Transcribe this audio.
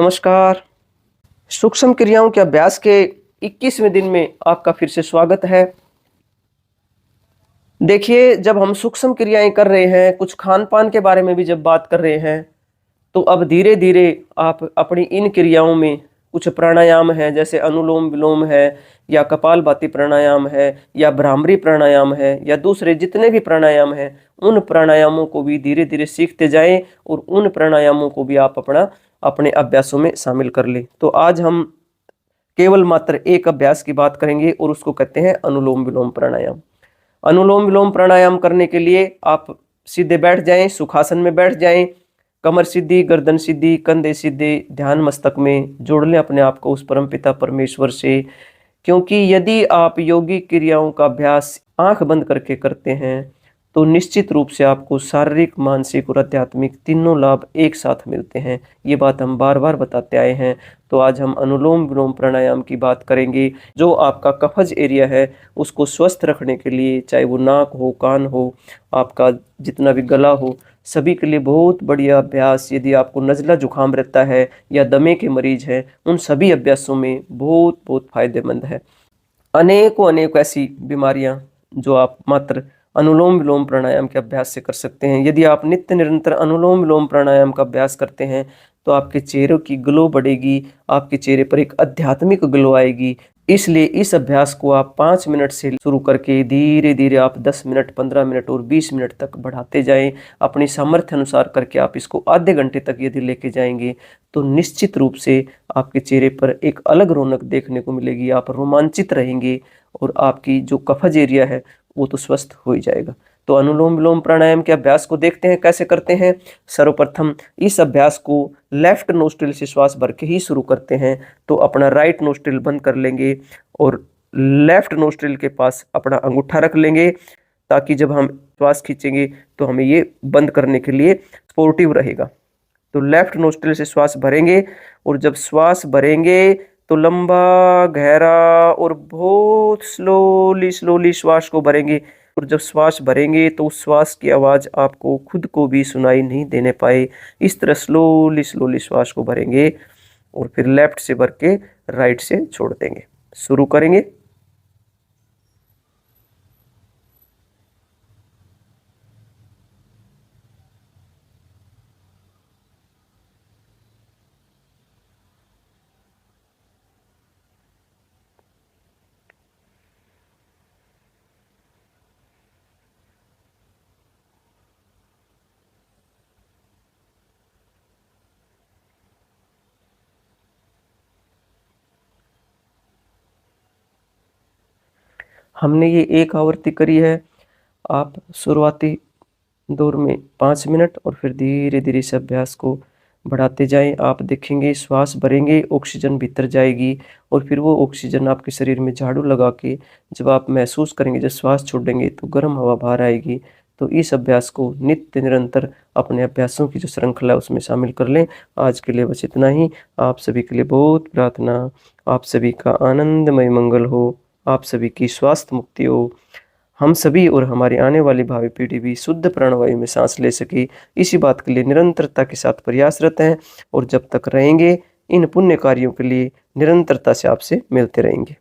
नमस्कार। सूक्ष्म क्रियाओं के अभ्यास के 21वें दिन में आपका फिर से स्वागत है। देखिए, जब हम सूक्ष्म क्रियाएं कर रहे हैं, कुछ खान-पान के बारे में भी जब बात कर रहे हैं, तो अब धीरे-धीरे आप अपनी इन क्रियाओं में कुछ प्राणायाम हैं, जैसे अनुलोम-विलोम है या कपालभाति प्राणायाम है या भ्रामरी प्राणायाम है या दूसरे जितने भी प्राणायाम हैं, उन प्राणायामों को भी धीरे-धीरे सीखते जाएं और उन प्राणायामों को भी आप अपने अभ्यासों में शामिल कर लें। तो आज हम केवल मात्र एक अभ्यास की बात करेंगे और उसको कहते हैं अनुलोम-विलोम प्राणायाम। अनुलोम-विलोम प्राणायाम करने के लिए आप सीधे बैठ जाएं, सुखासन में बैठ जाएं, कमर सीधी, गर्दन सीधी, कंधे सीधे, ध्यान मस्तक में जोड़ लें अपने आप को उस परमपिता परमेश्वर से। क्योंकि यदि आप योगिक क्रियाओं का अभ्यास आंख बंद करके करते हैं तो निश्चित रूप से आपको शारीरिक, मानसिक और आध्यात्मिक तीनों लाभ एक साथ मिलते हैं। ये बात हम बार बार बताते आए हैं। तो आज हम अनुलोम विलोम प्राणायाम की बात करेंगे, जो आपका कफज एरिया है उसको स्वस्थ रखने के लिए, चाहे वो नाक हो, कान हो, आपका जितना भी गला हो, सभी के लिए बहुत बढ़िया अभ्यास। यदि आपको नज़ला जुकाम रहता है या दमे के मरीज हैं, उन सभी अभ्यासों में बहुत बहुत फायदेमंद है। अनेकों ऐसी बीमारियां जो आप मात्र अनुलोम विलोम प्राणायाम के अभ्यास से कर सकते हैं। यदि आप नित्य निरंतर अनुलोम विलोम प्राणायाम का अभ्यास करते हैं तो आपके चेहरे की ग्लो बढ़ेगी, आपके चेहरे पर एक आध्यात्मिक ग्लो आएगी। इसलिए इस अभ्यास को आप 5 मिनट से शुरू करके धीरे धीरे आप 10 मिनट, 15 मिनट और 20 मिनट तक बढ़ाते जाएं। अपनी सामर्थ्य अनुसार करके आप इसको आधे घंटे तक यदि लेके जाएंगे तो निश्चित रूप से आपके चेहरे पर एक अलग रौनक देखने को मिलेगी। आप रोमांचित रहेंगे और आपकी जो कफज एरिया है वो तो स्वस्थ हो ही जाएगा। तो अनुलोम विलोम प्राणायाम के अभ्यास को देखते हैं कैसे करते हैं। सर्वप्रथम इस अभ्यास को लेफ्ट नोस्ट्रिल से श्वास भर के ही शुरू करते हैं। तो अपना राइट नोस्ट्रिल बंद कर लेंगे और लेफ्ट नोस्ट्रिल के पास अपना अंगूठा रख लेंगे, ताकि जब हम श्वास खींचेंगे तो हमें ये बंद करने के लिए सपोर्टिव रहेगा। तो लेफ्ट नोस्ट्रिल से श्वास भरेंगे और जब श्वास भरेंगे तो लंबा, गहरा और बहुत स्लोली श्वास को भरेंगे। और जब श्वास भरेंगे तो उस श्वास की आवाज़ आपको खुद को भी सुनाई नहीं देने पाए। इस तरह स्लोली श्वास को भरेंगे और फिर लेफ्ट से भर के राइट से छोड़ देंगे। शुरू करेंगे। हमने ये एक आवृत्ति करी है। आप शुरुआती दौर में 5 मिनट और फिर धीरे धीरे इस अभ्यास को बढ़ाते जाएं। आप देखेंगे श्वास भरेंगे, ऑक्सीजन भीतर जाएगी और फिर वो ऑक्सीजन आपके शरीर में झाड़ू लगा के जब आप महसूस करेंगे, जब श्वास छोड़ेंगे तो गर्म हवा बाहर आएगी। तो इस अभ्यास को नित्य निरंतर अपने अभ्यासों की जो श्रृंखला है उसमें शामिल कर लें। आज के लिए बस इतना ही। आप सभी के लिए बहुत प्रार्थना। आप सभी का आनंदमय मंगल हो, आप सभी की स्वास्थ्य मुक्ति हो, हम सभी और हमारी आने वाली भावी पीढ़ी भी शुद्ध प्राणवायु में सांस ले सके, इसी बात के लिए निरंतरता के साथ प्रयासरत हैं और जब तक रहेंगे इन पुण्य कार्यों के लिए निरंतरता से आपसे मिलते रहेंगे।